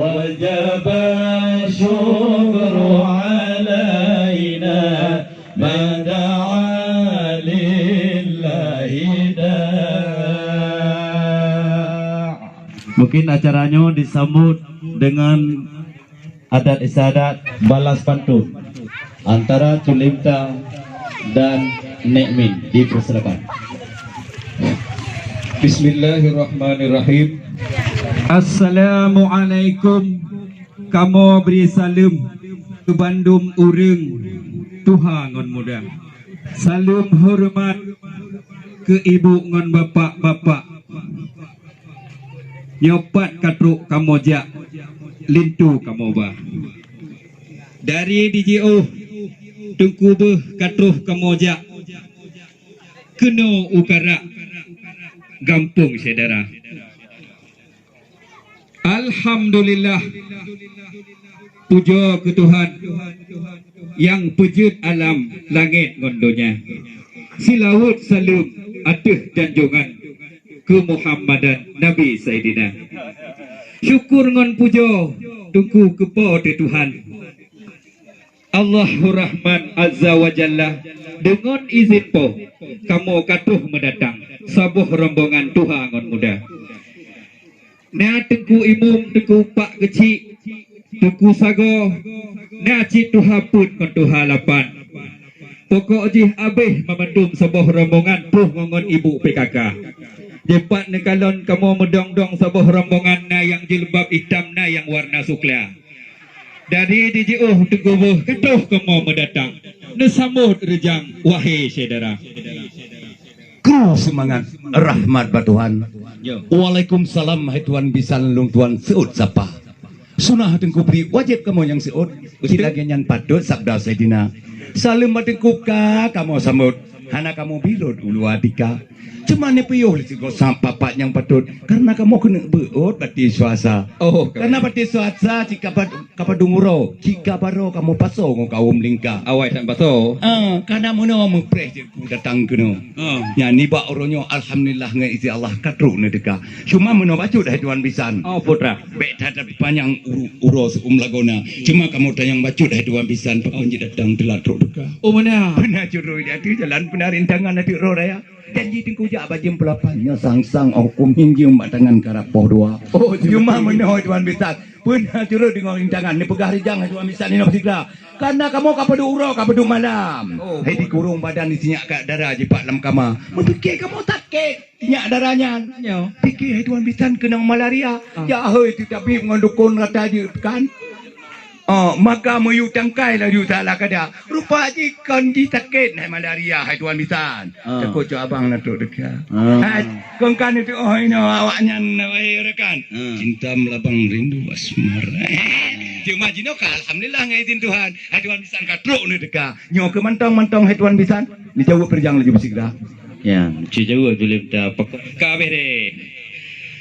وجب الشكر علينا ما دعا لله داع. Mungkin acaranya disambut dengan adat istiadat balas pantun antara Culimta dan Nekmin. Dipersilakan. Bismillahirrahmanirrahim. Assalamualaikum. Kamu beri salam ke Bandung urang Tuhan ngon muda. Salam hormat ke ibu ngon bapak-bapak. Nyopat katruk kamu jak lintu kamu bah. Dari DJO tungku beh katruh kamu jak keno ukara gampung saudara. Alhamdulillah, puja ke Tuhan yang pejut alam langit gondonya. Silawat salam atuh dan jungan ke Muhammadan Nabi Sayyidina. Syukur ngon puja tungku kepada Tuhan Allahur Rahman Azza wa Jalla. Dengan izin po kamu katuh mendatang sabuh rombongan Tuhan ngon muda. Na tengku imum tengku pak kecil tengku sago na cik Tuhan pun kon Tuhan lapan. Pokok jih abih memandum sabuh rombongan puh ngon ibu PKK. Jepat nekalon kamu medong-dong sabuh rombongan na yang jilbab hitam na yang warna sukla. Dari DJO tengku beh katuh kamu mendatang. Nesambut rejang wahai saudara. Ku semangat rahmat batuhan. Waalaikumsalam hai Tuan bisan lung Tuan seut sapa. Sunah tengku beri wajib kamu yang seut. Silagi nyan patut sabda Sayyidina. Salam batengku ka kamu sambut. Hana kamu birut ulu atika. Cuma ni puyuh li sigo sampai pak yang patut. Karena kamu kena beut bati suasa. Oh, karena bati suasa jika kapadunguro. Jika baro kamu paso ngau kaum lingka. awai tak paso. Karena mono mempreh je ku datang kena. Ya ni bak oronyo alhamdulillah ngai isi Allah katru ne deka. Cuma mono bacut dah tuan bisan. Oh putra. Bek tak panjang uros lagona. Cuma kamu tayang bacut dah tuan bisan pakunji datang telatro deka. Oh mana? Benar juru jadi jalan benar rintangan nanti ro raya. Janji tingku jak bajim pelapannya sang-sang hukum hinggi umat tangan karapoh dua. Oh, cuma menoh tuan bisan. Benar juru dengan rintangan ni pegah rijang tuan bisan ni nak bersikla. Karena kamu kapadu uro, kapadu malam. Oh, hei dikurung badan di sinyak kat darah je pak dalam kamar. Memikir kamu takik sinyak darahnya. Fikir hei tuan bisan kena malaria. Ya hei tu tapi mengandukun rata je kan. Maka mayu tangkai lah you salah kada. Rupa jikan di sakit naik malaria hai tuan bisan. Takut cak abang nak duduk dekat. Kong kan itu ini awaknya wahai rekan. Cinta melabang rindu asmara. Cuma jino ka alhamdulillah ngai izin Tuhan. Hai tuan bisan ka truk ni dekat. Nyo ke mantong hai tuan bisan. Ni jauh perjang lagi bersegera. Ya, jauh boleh dah pokok. Kabeh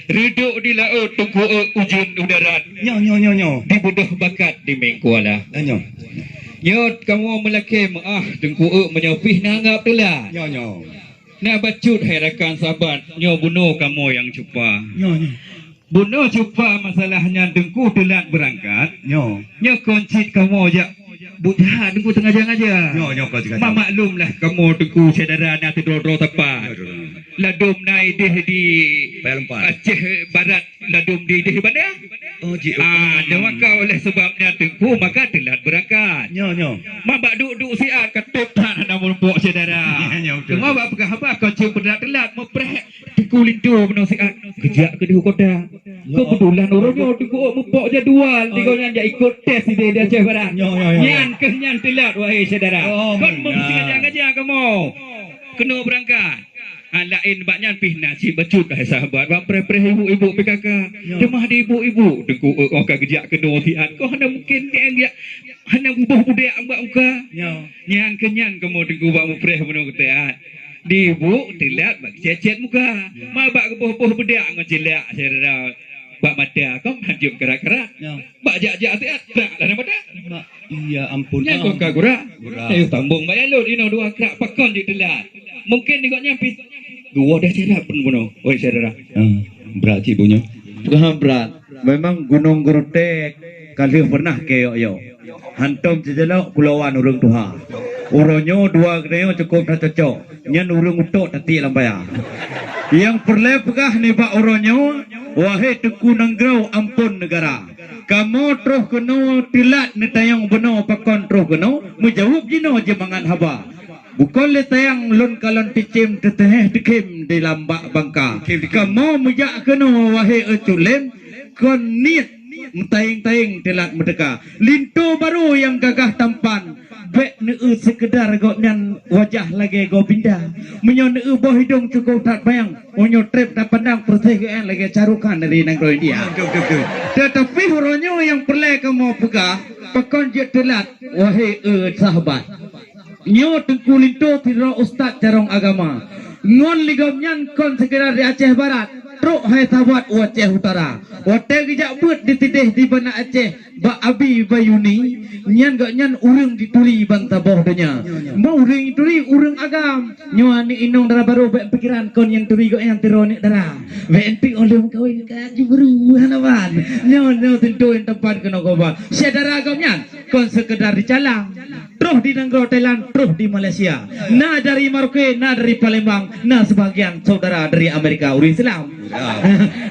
reduk di laut tunggu ujung udara. Nyo. Di buduh bakat di Mengkuala. Nyo. Nyot kamu melaki tunggu menyopih nanggap telah. Nyo. Nak bacut hai rakan sahabat. Nyo bunuh kamu yang cupa. Nyo. Bunuh cupa masalahnya tengku telat berangkat. Nyo. Nyo koncit kamu je. Budak tengku tengah jangan aja. Nyo kau cakap. Maklumlah kamu tengku saudara nak tidur tepat. Ladum naik di Aceh Barat, ladum di Bandar. Oh, Dewan kau oleh sebabnya tengku maka telat berangkat. Nyo. Mabak duduk siat ketut tak nak melumpuk saudara. Cuma bak apa kau cium telat mempreh tengku lindu penuh siat. Kejak ke di kota. Kebetulan orangnya tengku mempuk jadual. Tengku nak ikut tes di Aceh Barat. Nyan telat wahai saudara. Kau mengsiap aja kamu. Kena berangkat. Lain baknya pihna si becut dah sahabat. Bak preh-preh ibu-ibu PKK. Demah di ibu-ibu. Tengku kau kejak kena siat. Kau hanya mungkin dia hanya bubuh budak ambak muka. Nyan kenyan kamu tengku bak mempreh penuh ketiat. Di ibu telat bak cecet muka. Mabak bubuh budak ngejelak saudara. Bak mata kau hancur kerak-kerak. Bak jak-jak siat. Tak lah nama dah. Iya ampun. Yang kau kagura. Tambung bayar lud. Ini dua kerak pakon di telat. Mungkin juga nyampi. Dua dah cerak pun bunuh. Oi saudara. Berat cik punya. Bukan berat. memang Gunung Gerutek kali pernah ke yo. Hantum jejelok kulawan urang tuha. Uronyo dua geneo cukup dah cocok. Nyan urang utok tati lambaya. Yang perle pegah ni pak uronyo, wahai Tengku Nanggrau ampun negara. Kamu terus kena tilat ni tayang beno pakon terus kena menjawab jino je mangan haba. Bukan le tayang lon kalon ticim teteh dikim di lambak bangka. Kamu mejak kena wahai eculem kon niat tayang-tayang tilat merdeka. Linto baru yang gagah tampan. Bek neu sekedar go nyan wajah lagi go pindah. Menyo neu boh hidung cukup tak bayang. Menyo trip tak pandang perteh gen lagi carukan dari Nangro India. Tetapi huronyo yang perle kamu pegah pakon je telat wahai sahabat. Nyo Tengku Linto tiro ustaz carong agama. Ngon ligom nyan kon sekedar di Aceh Barat. Truk hai sahabat Aceh Utara. Hotel gejak buat dititih di bana Aceh ba abi bayuni nyan gak nyan urang dituri banta boh denya. Mau urang dituri urang agam. Nyo ni inong dara baru baik pikiran kon yang turi gak yang tironik dara. Baik entik oleh kawin kaji baru hanawan. Nyo tentu yang tempat kena goba. Saudara agam nyan kon sekedar dicalang. Terus di Nangro Thailand, terus di Malaysia. Nah dari Maroke, nah dari Palembang, nah sebagian saudara dari Amerika urang Islam.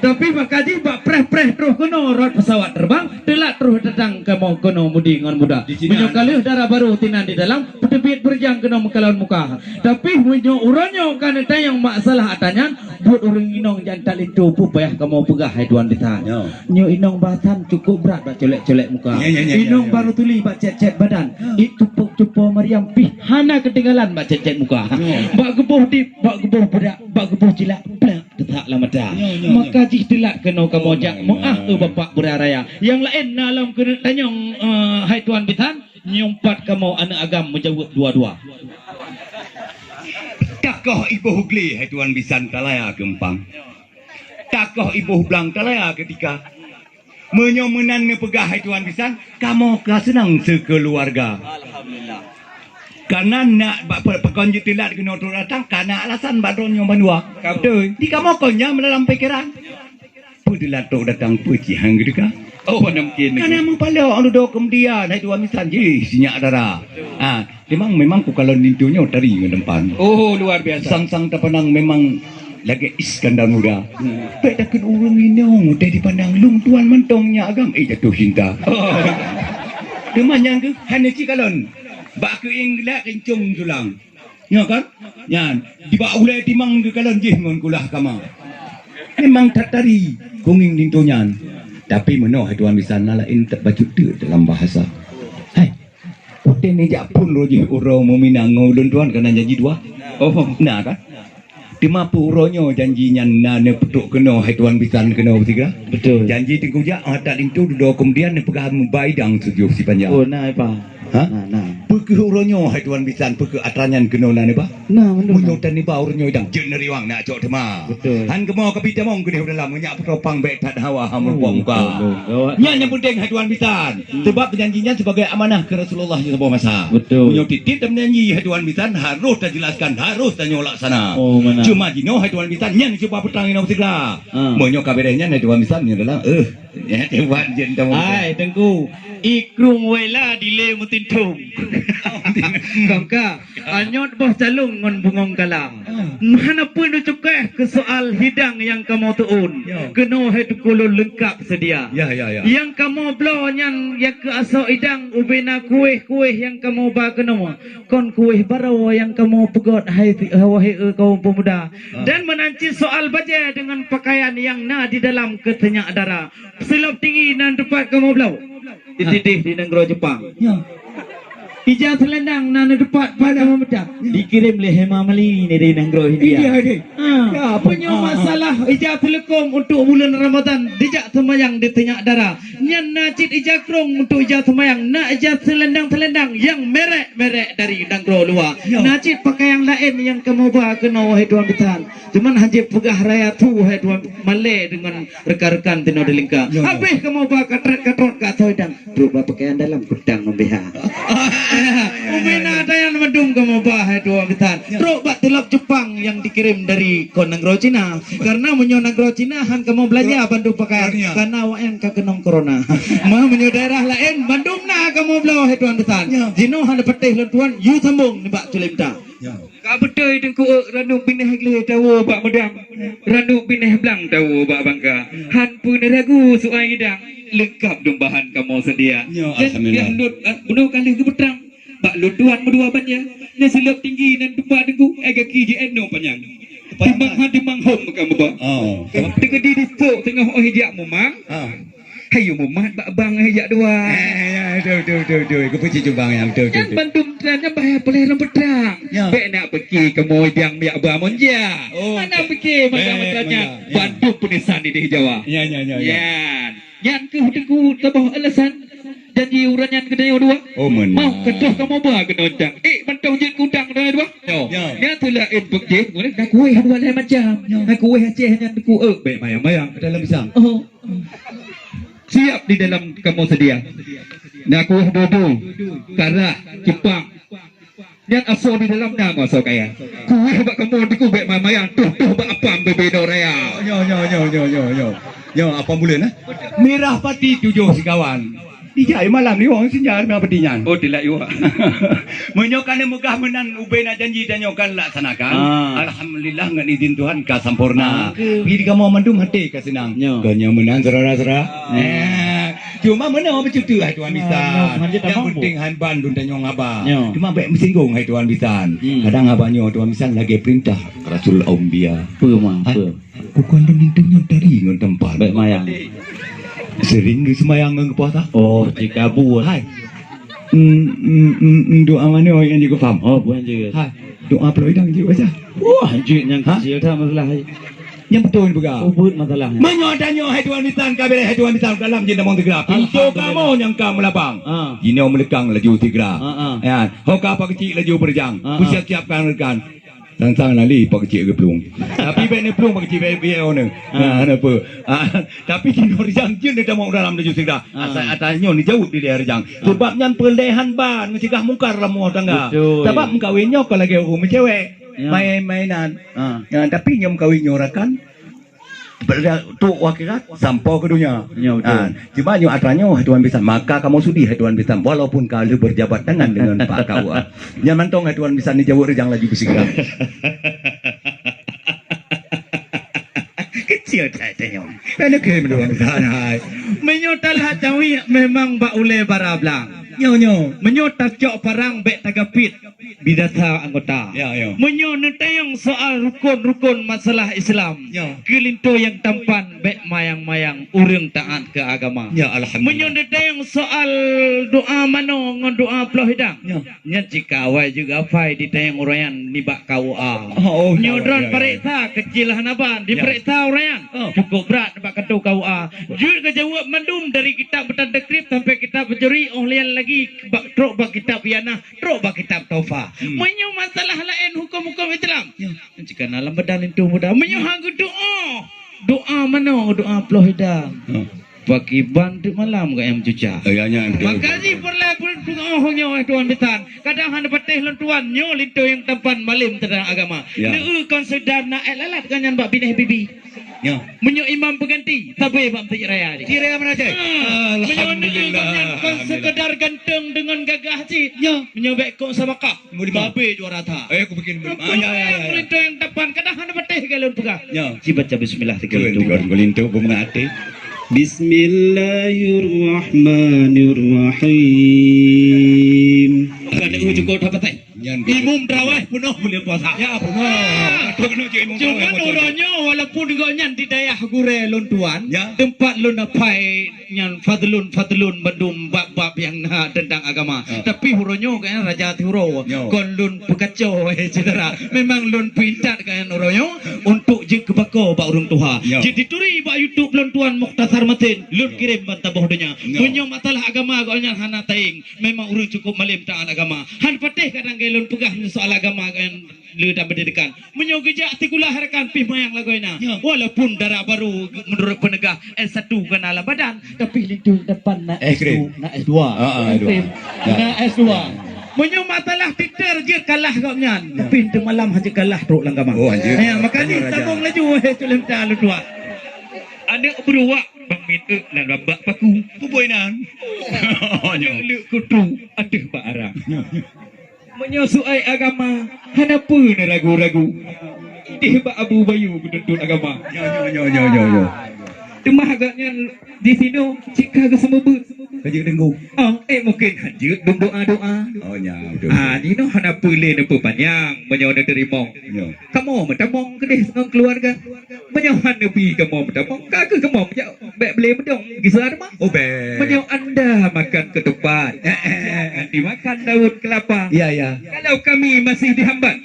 Tapi Pak Kaji Pak preh terus kono rot pesawat terbang telat terus datang ke mau kono mudi ngan muda menyokali darah baru tinan di dalam petebit berjang kena mengkalon muka tapi menyo uronyo kan tayang masalah atanyan buat urang inong jantan itu pupayah kamu pegah hai tuan ditan nyo inong bahan cukup berat bak colek-colek muka inong baru tuli bak cet-cet badan itu cupo Mariam pi hana ketinggalan bak cet-cet muka bak gebuh di bak gebuh bedak bak gebuh cilak plak tetak lamata maka jih telat kena kamu jak maaf bapak beraraya yang lain dalam kena tanyong hai tuan bitan nyompat kamu anak agam menjawab dua-dua Takoh ibu hugli hai tuan bisan talaya gempang. Takoh ibu hublang talaya ketika menyomenan pegah hai tuan bisan kamu ka senang sekeluarga. Alhamdulillah. Karena nak pekon jitilat kena datang karena alasan badonnya manua. Betul. Di kamu konya dalam pikiran. Putilat tok datang puji hang gitu ka. Oh mungkin. Karena mempala anu do kemudian hai tuan misan je sinyak darah. Memang ku kalau nintunya tari ke depan. Oh luar biasa. Sang-sang terpenang memang lagi iskandar muda. Bedakan urang ini teh dipandang lung tuan mentongnya agam jatuh cinta. Deman yang ke hanya cikalon. Bak ke inglat kencung tulang. Ya kan? Yan. Diba ulai timang ke kalon je ngon kulah kama. Memang tertari kunging nintunyan. Tapi menoh tuan bisa nalain terbaju tu dalam bahasa. Hai. Hotel ni jak pun roji urang meminang ngulun tuan kena janji dua. Oh, nah kan? Dimapu uronyo janjinya nane petuk kena hai tuan bisan kena bertiga. Betul. Janji tinggu jak hatat itu do kemudian pegah membaidang tujuh si panjang. Oh, nah apa? Ha? Nah. Peke uronyo hai tuan bisan peke atranyan kena nane ba? Nah, menyotan ni ba uronyo dang jeneriwang nak cok tema. Betul. Han kemo ke pita mong kene dalam nyak petopang bet tak hawa hamur muka. Nya yang penting hai tuan bisan. Sebab perjanjinya sebagai amanah ke Rasulullah sebuah masa. Betul. Menyotit dan menyanyi hai tuan bisan harus dijelaskan harus tanya laksana. Oh, mana? Cuma jino hai tuan bisan yang cuba petang ino segera. Monyo kaberenya hai tuan bisan dalam ya tuan jen tamu. Hai Tengku. Ikrung wela dile mutintum. Kangka anyot boh calung ngon bungong kalang. Mana pun cukeh ke soal hidang yang kamu tuun. Keno hai tukulu lengkap sedia. Ya. Yang kamu blow yang ke aso idang ubena kuih-kuih yang kamu ba keno. Kon kuih baro yang kamu pegot hai wahai kaum pemuda. Dan menanci soal baja dengan pakaian yang na di dalam ketenyak darah. Selop tinggi nan depan kamu blow. Dititih di Nangro Jepang. Ya. Ijaz selendang nana depan pada memedak. Dikirim oleh Hema Mali dari Nangro India. Ya, punya masalah ijaz telekom untuk bulan Ramadan. Dijak semayang di tenyak darah. Nyan najid ijaz krong untuk ijaz semayang. Nak ijaz selendang-selendang yang merek-merek dari Nangro luar. Najid pakai yang lain yang kamu bawa kena wahai tuan bitan. Cuman hanya pegah raya tu wahai tuan Malay dengan rekan-rekan tino delingka. Habis kamu bawa katrot kat soidang. Berubah pakaian dalam kudang membeha. Ubena ada yang mendung kamu bahai tuan bitan. Teruk bak telap Jepang yang kirim dari kon negara Cina. Karena menyo negara Cina han kamu belanja Bandung pakai karena waen ka kenong corona. Mah menyo daerah lain Bandung na kamu belau he tuan besan. Jino han petih lan tuan yu sambung ni bak culimta. Ka betul dengku ranuk pineh gle tawo bak medang. Ranuk pineh blang tawo bak bangka. Han pun ragu suai hidang lengkap dong bahan kamu sedia. Alhamdulillah. Bunuh kali ke petang. Bak luduan berdua banyak. Nya silap tinggi dan tempat dengku agak KJN no panjang. Timbang hom kamu ba. Oh. Tengah di tok tengah hijak memang. Hayu mumat bak bang hijak dua. Betul. Aku pergi cuba yang betul. Yang bantum trannya bahaya peleh petang. Bek nak pergi ke moyang biak bangun ja. Mana pergi macam-macamnya. Bantu penisan di Jawa. Ya. Yan ke hutengku tabah alasan. Janji uranyan kedai dua. Oh men. Mau kedah kamu ba kenocang. Bantau jin kudang dah dua. Ya tulah pergi. Nak kuih dua lain macam. Nak kuih Aceh nya ku bek mayang-mayang Dalam pisang. Oh. Siap di dalam kamu sedia. Nak kuih bobo. Karah, Jepang. Yang asal di dalam nama so kaya. Kuih bak kamu di ku bek mayang tuh bak apam bebedo raya. Yo, apa bulan ah? Merah pati 7 si kawan. Dijai malam ni orang sinjar merah patinya. Oh tidak iwa. Menyokan megah menan ubena janji dan nyokan laksanakan. Alhamdulillah ngan izin Tuhan ka sampurna. Pergi kamu mandum hati ka senang. Ganya menan serara-serara. Cuma mana orang bercuti hai Tuhan Bisan. Yang penting han bandun dan nyong abah. Cuma baik mesinggung hai Tuhan Bisan. Kadang abahnya Tuhan Bisan lagi perintah Rasul Aumbia. Apa? Bukan lindungnya dari ngon tempat. Baik mayang. Sering di semayang ngan puasa. Oh, jika buat. Hai. Doa mana orang yang juga faham? Oh, bukan juga. Hai. Doa peloi dang jiwa aja. Wah, anjir yang kecil tak masalah. Yang betul begal. Oh, buat masalahnya. Menyodanyo hai Tuhan Bisan kabeh hai Tuhan Bisan dalam jin namong tigra. Pintu kamu yang kam melabang. Jino melekang laju tigra. Ya, hoka apa kecil laju berjang. Siap-siapkan rekan. Sang-sang nali pak kecil ke pelung. Tapi baik ni pelung pak kecil baik orang. Apa? Tapi jino rejang jin dia mau dalam laju tigra. Atasnya ni jauh di daerah rejang. Sebabnya perlehan ban mencegah mungkar lamu tangga. Sebab mengkawinnya kalau lagi rumah cewek. Main-mainan. Tapi nyom kawin nyorakan pada tu wakilat sampai ke dunia. Cuma nyo atranya hai Tuhan Bisan, maka kamu sudi hai Tuhan Bisan walaupun kau berjabat tangan dengan Pak kau. Jangan mantong hai Tuhan Bisan ni jauh rejang lagi bersikap. Kecil tanya. Mana ke Tuhan Bisan hai. Menyotal hajawi memang ba ule barablang. Nyo. Menyo tajok parang bek tagapit bidata anggota. Ya. Menyo netayang soal rukun-rukun masalah Islam. Kelinto yang tampan bek mayang-mayang urang taat ke agama. Ya alhamdulillah. Menyo netayang soal doa mano ngon doa ploh hidang. Nya jika awai juga fai ditayang urayan nibak KUA. Nyodron periksa kecil hanaban di periksa urayan. Cukup berat nibak ketua KUA. Jujur ke jawab mandum dari kitab bertanda krip sampai kitab berjuri ohlian lagi trok bak kitab yana, trok bak kitab taufa. Menyo masalah lain hukum-hukum Islam. Jika dalam badan itu mudah menyo hagu doa. Doa mana? Doa ploh hidang. Bagi bantu malam ke yang cuca. Makasih perlah pengohongnya oleh Tuhan Bisan. Kadang hanya patih lentuan nyo lintu yang tampan malim tentang agama. Neu konsider na lalat kanyan bak bineh bibi. Menyo imam pengganti tapi bab tak raya ni. Kira mana je? Alhamdulillah. Kon sekedar ganteng dengan gagah si. Menyo baik kok sabakah. Babe juara ta. Aku bikin. Lintu yang tampan kadang hanya patih galon pegah. Si baca bismillah 3 Lintu bermengati. Bismillahirrahmanirrahim. Ada cukup dapat tak? Imum terawih penuh boleh puasa. Ya penuh. Cuma orangnya walaupun dengan di daerah gure lontuan, tempat lon apai yang fadlun bandum bab yang tentang agama. Tapi huronyo kan Raja Tihuro, kon lon pekacau cedera. Memang lon pintat kan orangnya untuk jeng kebako bak urung tuha. Jadi turi bak YouTube lontuan Mukhtasar Matin, lon kirim bantaboh dunia. Punyo masalah agama gonya hana taing. Memang urung cukup malim taat agama. Han patih kadang lon pegah soal agama kan le dan pendidikan. Menyo gejak tikulah harakan pih mayang lagoina. Walaupun darah baru menurut penegah S1 kenala badan, tapi lintu depan nak S2, nak S2. Na S2. Menyo matalah Peter je kalah kau nyan. Tapi tu malam haja kalah teruk lang gamang. Oh, anjir. Makanya Raja. tabung laju culim ta lu dua. Ada beruak bang minta dan babak paku. Pupuinan. Ada lek kutu ada pak arang. Menyosuai agama, kenapa nak ragu-ragu? Dia bak Abu Bayu penuntut agama. Yo. Demah agaknya di sini jika ke semua Kerja tenggu. mungkin hajut berdoa-doa. Oh, nya betul. Ni no hana pulih na panjang menyo na terima. Yo. Kamu metamong kedih dengan keluarga. Menyo hana pi kamu metamong kagak kamu bek beli medong gisar mah. Oh, be. Menyo anda makan ketupat. Dimakan daun kelapa. Ya. Kalau kami masih dihambat,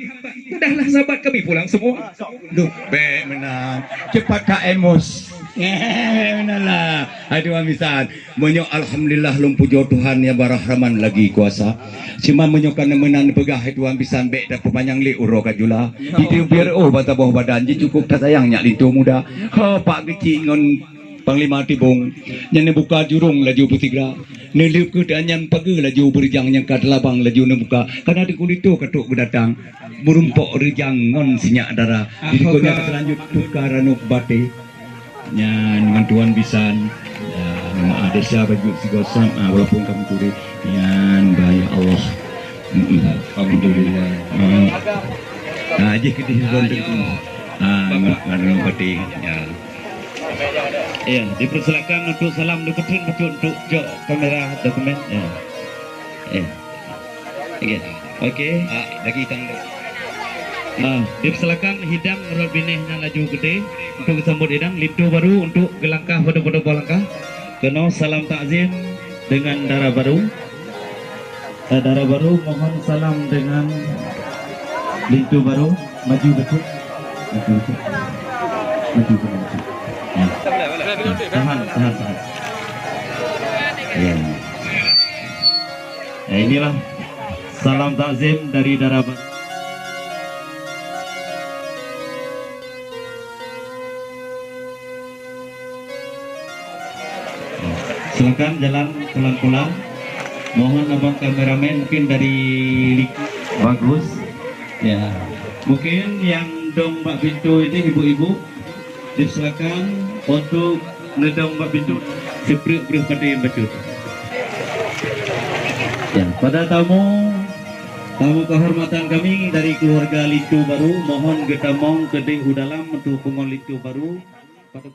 sudahlah sahabat kami pulang semua. Duh, be menang. Cepat Kak Emos. Menalah. Aduh amisan. Menyo alhamdulillah lumpujo Tuhan ya barahraman lagi kuasa. Cuma menyokan menan pegah itu ambisan bek dapat panjang li uro kajula. Itu biar bata bawah badan je cukup tak sayangnya lintu muda. Ha pak kecil ngon Panglima Tibung yang buka jurung laju bertiga nelip ke danyan pagi laju berjang yang kat labang laju buka karena di kulit tu katuk berdatang merumpok rejang ngon sinyak darah jadi kau nak selanjut tukaranuk bate nyan mantuan bisan nama ada siapa baju si gosam walaupun kamu turi nyan bahaya Allah alhamdulillah aja kita hidup ngan bate ya dipersilakan untuk salam dokumen untuk jok kamera dokumen okey lagi tangga dipersilakan hidang rol binihnya laju gede untuk sambut hidang lintu baru untuk gelangkah pada langkah kena salam takzim dengan darah baru mohon salam dengan lintu baru maju betul ya. Tahan. Ya. Inilah salam takzim dari darah baru. Silakan jalan pelan-pelan. Mohon abang kameramen mungkin dari bagus. Ya. Mungkin yang dong mbak pintu ini ibu-ibu disilakan untuk nedang mbak pintu seperti pada yang baca. Ya, pada tamu kehormatan kami dari keluarga Lintu Baru, mohon gedamong kedeng udalam untuk pengon Lintu Baru pada